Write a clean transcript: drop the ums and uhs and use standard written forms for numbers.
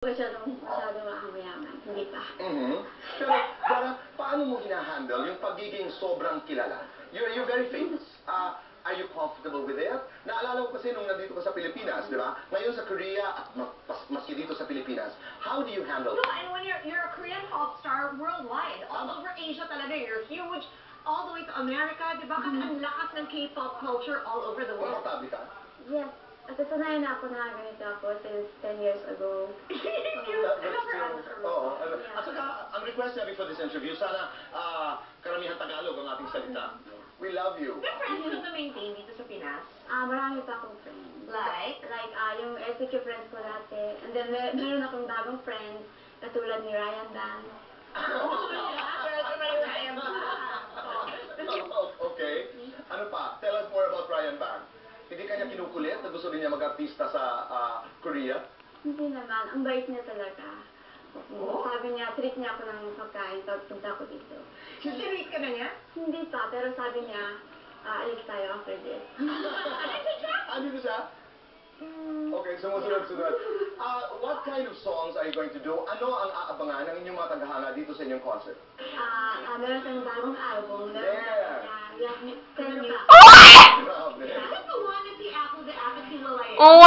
Masyadong mayaman. Hindi pa. Pero, Dara, paano mo hinahandle yung pagiging sobrang kilala? You're very famous. Are you comfortable with it? Naalala ko kasi nung nandito ka sa Pilipinas, di ba? Ngayon sa Korea at maski dito sa Pilipinas, how do you handle No, it? and when you're a Korean pop star worldwide, all over Asia talaga, you're huge, all the way to America, di ba? Kasi ang lakas ng K-pop culture all over the world. Komportable ka? Yes. At sanayan na ako na ganito ako since 10 years ago. Oo. Yeah. At saka, ang request namin for this interview, sana karamihan Tagalog ang ating salita. We love you. May friends ka na maintain dito sa Pinas? Marami pa akong friends. Like? Like, yung SQ friends ko dati. And then, meron akong bagong friends, katulad ni Ryan Dan. Okay. Ano pa? Tell us more about Ryan Bang. Hindi kanya kinukulit na gusto rin niya mag-artista sa Korea? Hindi naman. Ang bait niya talaga. Sabi niya, treat niya ako ng pagkain pag punta ko dito. Sinirate ka na niya? Hindi pa, pero sabi niya, alis tayo after this. Ano siya? Okay, sumusunod-sunod. What kind of songs are you going to do? Ano ang aabangan ng inyong mga tagahanga dito sa inyong concert? Meron kang bagong album. Yeah. Tell me. Grabe. That's the one that the apple, the apathy will like. Oh,